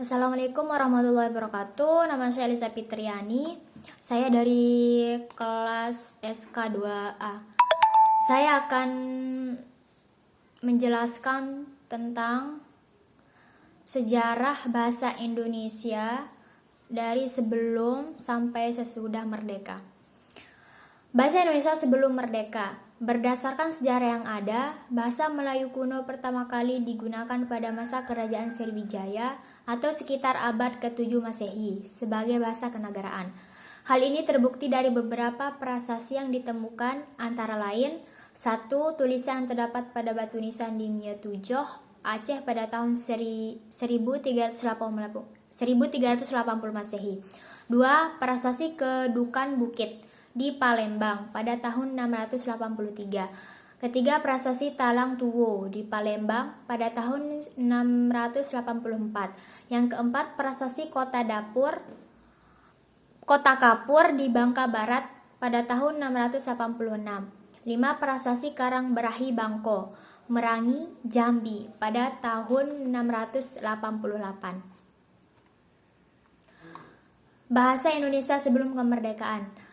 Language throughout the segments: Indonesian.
Assalamualaikum warahmatullahi wabarakatuh. Nama saya Elisa Fitriani. Saya dari kelas SK2A. Saya akan menjelaskan tentang sejarah bahasa Indonesia dari sebelum sampai sesudah merdeka. Bahasa Indonesia sebelum merdeka. Berdasarkan sejarah yang ada, bahasa Melayu kuno pertama kali digunakan pada masa Kerajaan Sriwijaya atau sekitar abad ke-7 Masehi sebagai bahasa kenegaraan. Hal ini terbukti dari beberapa prasasti yang ditemukan, antara lain 1. Tulisan yang terdapat pada batu nisan di Myetujoh, Aceh pada tahun 1380 Masehi. 2. Prasasti Kedukan Bukit di Palembang pada tahun 683. Ketiga, prasasti Talang Tuwo di Palembang pada tahun 684. Yang keempat, prasasti Kota Kapur di Bangka Barat pada tahun 686. 5. Prasasti Karang Berahi Bangko, Merangi, Jambi pada tahun 688. Bahasa Indonesia sebelum kemerdekaan.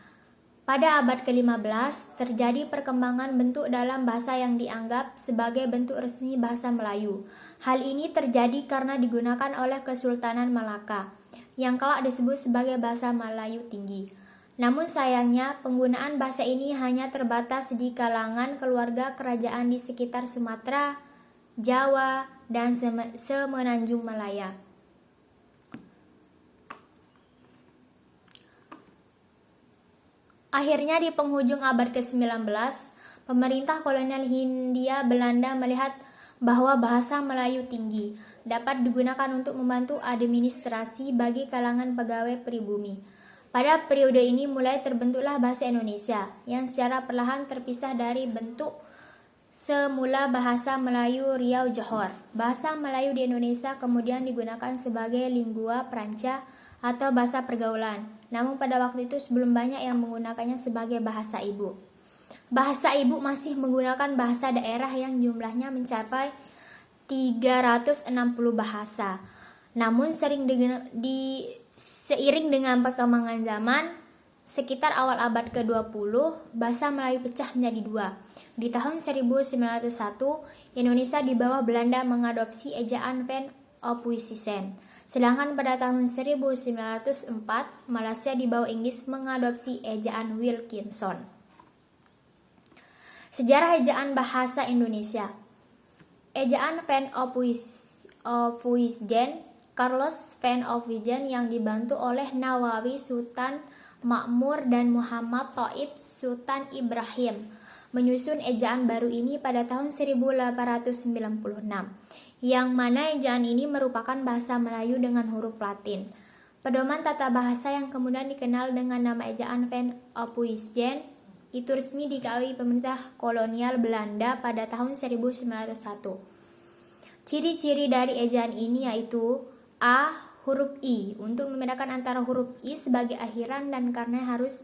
Pada abad ke-15, terjadi perkembangan bentuk dalam bahasa yang dianggap sebagai bentuk resmi bahasa Melayu. Hal ini terjadi karena digunakan oleh Kesultanan Malaka, yang kelak disebut sebagai bahasa Melayu Tinggi. Namun sayangnya, penggunaan bahasa ini hanya terbatas di kalangan keluarga kerajaan di sekitar Sumatera, Jawa, dan Semenanjung Malaya. Akhirnya di penghujung abad ke-19, pemerintah kolonial Hindia Belanda melihat bahwa bahasa Melayu Tinggi dapat digunakan untuk membantu administrasi bagi kalangan pegawai pribumi. Pada periode ini mulai terbentuklah bahasa Indonesia yang secara perlahan terpisah dari bentuk semula bahasa Melayu Riau Johor. Bahasa Melayu di Indonesia kemudian digunakan sebagai lingua franca atau bahasa pergaulan. Namun pada waktu itu belum banyak yang menggunakannya sebagai bahasa ibu. Bahasa ibu masih menggunakan bahasa daerah yang jumlahnya mencapai 360 bahasa. Namun seiring dengan perkembangan zaman, sekitar awal abad ke-20, bahasa Melayu pecah menjadi dua. Di tahun 1901, Indonesia di bawah Belanda mengadopsi ejaan Van Ophuijsen. Sedangkan pada tahun 1904, Malaysia di bawah Inggris mengadopsi ejaan Wilkinson. Sejarah ejaan bahasa Indonesia. Ejaan Van Ophuijsen, Carlos Van Ophuijsen yang dibantu oleh Nawawi Sultan Makmur dan Muhammad Thaib Sultan Ibrahim menyusun ejaan baru ini pada tahun 1896. Yang mana ejaan ini merupakan bahasa Melayu dengan huruf Latin. Pedoman tata bahasa yang kemudian dikenal dengan nama ejaan Van Ophuijsen itu resmi dikawal pemerintah kolonial Belanda pada tahun 1901. Ciri-ciri dari ejaan ini yaitu A. Huruf I untuk membedakan antara huruf I sebagai akhiran dan karena harus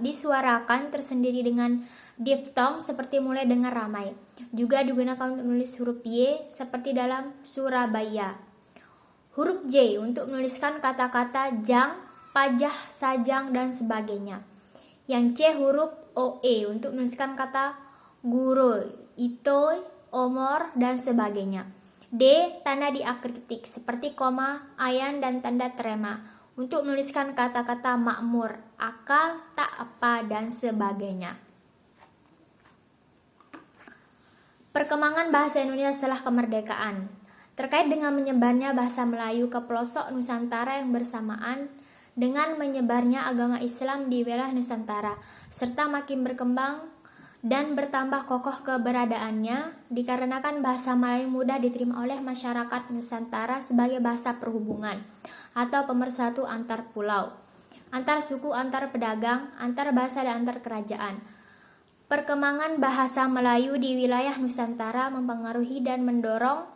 disuarakan tersendiri dengan diftong seperti mulai dengan ramai. Juga digunakan untuk menulis huruf Y seperti dalam Surabaya. Huruf J untuk menuliskan kata-kata jang, pajah, sajang, dan sebagainya. Yang C huruf OE untuk menuliskan kata guru, itoy, omor, dan sebagainya. D tanda diakritik seperti koma, ayan, dan tanda trema untuk menuliskan kata-kata makmur, akal, tak apa, dan sebagainya. Perkembangan bahasa Indonesia setelah kemerdekaan. Terkait dengan menyebarnya bahasa Melayu ke pelosok Nusantara yang bersamaan dengan menyebarnya agama Islam di wilayah Nusantara, serta makin berkembang dan bertambah kokoh keberadaannya dikarenakan bahasa Melayu mudah diterima oleh masyarakat Nusantara sebagai bahasa perhubungan atau pemersatu antar pulau, antar suku, antar pedagang, antar bahasa, dan antar kerajaan. Perkembangan bahasa Melayu di wilayah Nusantara mempengaruhi dan mendorong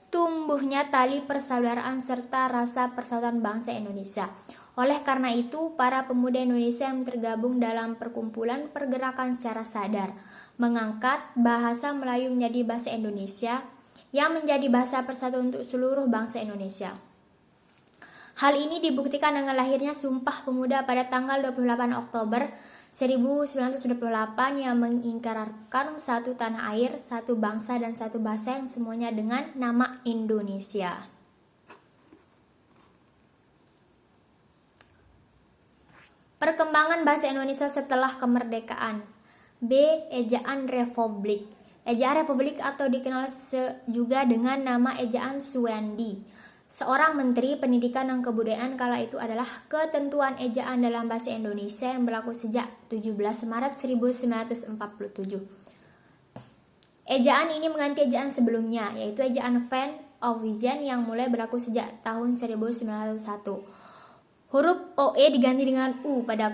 tumbuhnya tali persaudaraan serta rasa persaudaraan bangsa Indonesia. Oleh karena itu, para pemuda Indonesia yang tergabung dalam perkumpulan pergerakan secara sadar mengangkat bahasa Melayu menjadi bahasa Indonesia yang menjadi bahasa persatuan untuk seluruh bangsa Indonesia. Hal ini dibuktikan dengan lahirnya Sumpah Pemuda pada tanggal 28 Oktober 1928 yang mengingkarkan satu tanah air, satu bangsa dan satu bahasa yang semuanya dengan nama Indonesia. Perkembangan bahasa Indonesia setelah kemerdekaan. B. Ejaan Republik. Ejaan Republik atau dikenal juga dengan nama ejaan Suwendi, seorang Menteri Pendidikan dan Kebudayaan kala itu adalah ketentuan ejaan dalam bahasa Indonesia yang berlaku sejak 17 Maret 1947. Ejaan ini mengganti ejaan sebelumnya, yaitu ejaan Van of Vision yang mulai berlaku sejak tahun 1901. Huruf OE diganti dengan U pada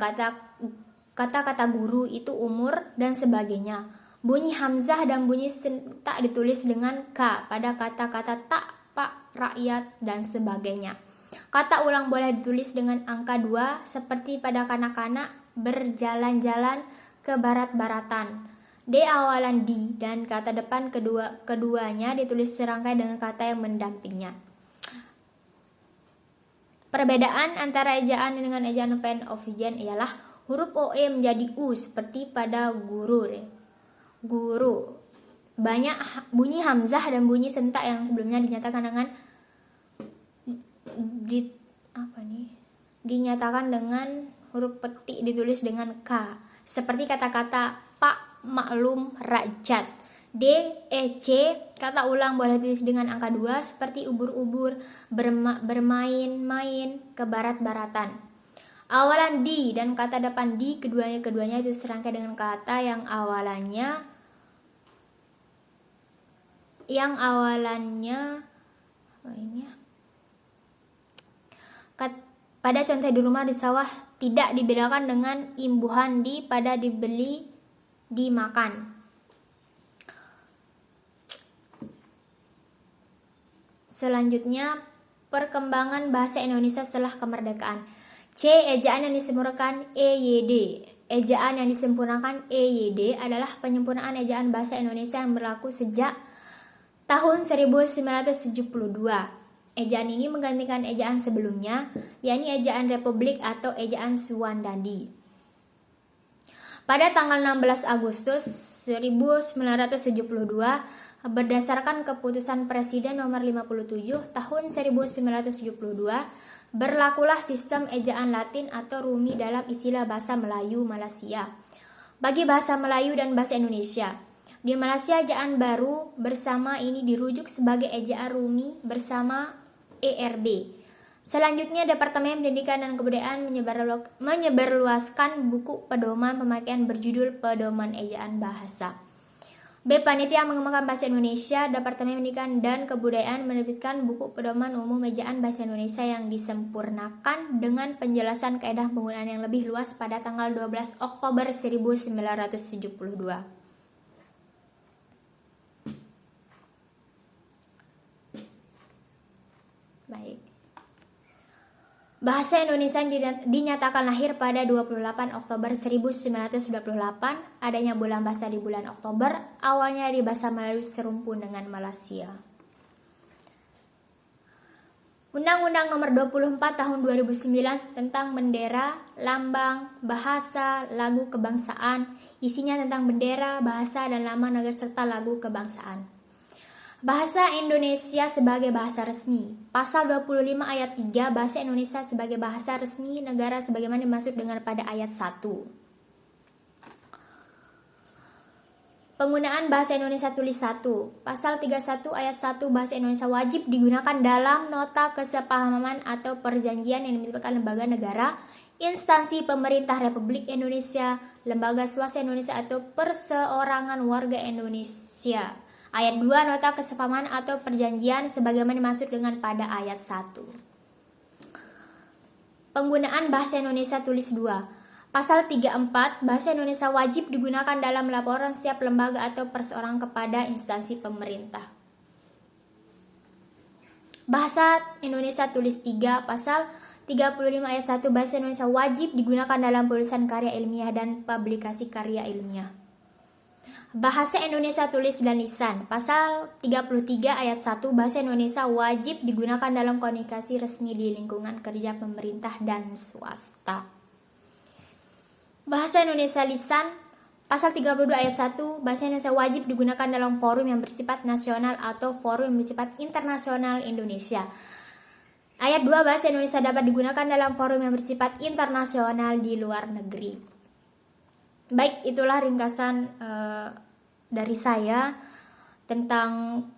kata-kata guru, itu umur, dan sebagainya. Bunyi hamzah dan bunyi sentak ditulis dengan K pada kata-kata tak, pak, rakyat, dan sebagainya. Kata ulang boleh ditulis dengan angka 2 seperti pada kanak-kanak berjalan-jalan ke barat-baratan. D awalan di dan kata depan keduanya ditulis serangkai dengan kata yang mendampingnya. Perbedaan antara ejaan dengan ejaan Van of Vision ialah huruf OE menjadi U seperti pada guru. Banyak bunyi hamzah dan bunyi sentak yang sebelumnya dinyatakan dengan huruf petik ditulis dengan K seperti kata-kata Pak, maklum, rakyat. D, E, C, kata ulang boleh ditulis dengan angka 2 seperti ubur-ubur, bermain-main, ke barat-baratan. Awalan di dan kata depan di keduanya itu serangkai dengan kata yang awalannya pada contoh di rumah, di sawah tidak dibedakan dengan imbuhan di pada dibeli, dimakan. Selanjutnya, perkembangan bahasa Indonesia setelah kemerdekaan. C. Ejaan yang disempurnakan EYD. Ejaan yang disempurnakan EYD adalah penyempurnaan ejaan bahasa Indonesia yang berlaku sejak tahun 1972. Ejaan ini menggantikan ejaan sebelumnya, yakni ejaan Republik atau ejaan Suwandadi. Pada tanggal 16 Agustus 1972, berdasarkan keputusan Presiden nomor 57 tahun 1972, berlakulah sistem ejaan Latin atau Rumi dalam istilah bahasa Melayu Malaysia bagi bahasa Melayu dan bahasa Indonesia. Di Malaysia, ejaan baru bersama ini dirujuk sebagai ejaan Rumi bersama ERB. Selanjutnya, Departemen Pendidikan dan Kebudayaan menyebarluaskan buku pedoman pemakaian berjudul Pedoman Ejaan Bahasa. B. Panitia Mengembangkan Bahasa Indonesia, Departemen Pendidikan dan Kebudayaan menerbitkan buku pedoman umum ejaan bahasa Indonesia yang disempurnakan dengan penjelasan kaedah penggunaan yang lebih luas pada tanggal 12 Oktober 1972. Baik. Bahasa Indonesia dinyatakan lahir pada 28 Oktober 1928, adanya bulan bahasa di bulan Oktober, awalnya di bahasa Melayu serumpun dengan Malaysia. Undang-Undang Nomor 24 Tahun 2009 tentang bendera, lambang, bahasa, lagu kebangsaan, isinya tentang bendera, bahasa, dan lambang negara serta lagu kebangsaan. Bahasa Indonesia sebagai bahasa resmi. Pasal 25 ayat 3, bahasa Indonesia sebagai bahasa resmi negara sebagaimana dimaksud dengan pada ayat 1. Penggunaan bahasa Indonesia tulis 1. Pasal 31 ayat 1, bahasa Indonesia wajib digunakan dalam nota kesepahaman atau perjanjian yang dimiliki lembaga negara, instansi pemerintah Republik Indonesia, lembaga swasta Indonesia atau perseorangan warga Indonesia. Ayat 2, nota kesepahaman atau perjanjian sebagaimana dimaksud dengan pada ayat 1. Penggunaan bahasa Indonesia tulis 2. Pasal 34, bahasa Indonesia wajib digunakan dalam laporan setiap lembaga atau perseorangan kepada instansi pemerintah. Bahasa Indonesia tulis 3. Pasal 35 ayat 1, bahasa Indonesia wajib digunakan dalam penulisan karya ilmiah dan publikasi karya ilmiah. Bahasa Indonesia tulis dan lisan. Pasal 33 ayat 1, bahasa Indonesia wajib digunakan dalam komunikasi resmi di lingkungan kerja pemerintah dan swasta. Bahasa Indonesia lisan. Pasal 32 ayat 1, bahasa Indonesia wajib digunakan dalam forum yang bersifat nasional atau forum yang bersifat internasional Indonesia. Ayat 2, bahasa Indonesia dapat digunakan dalam forum yang bersifat internasional di luar negeri. Baik, itulah ringkasan dari saya tentang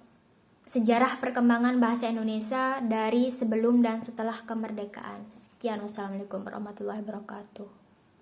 sejarah perkembangan bahasa Indonesia dari sebelum dan setelah kemerdekaan. Sekian, wassalamualaikum warahmatullahi wabarakatuh.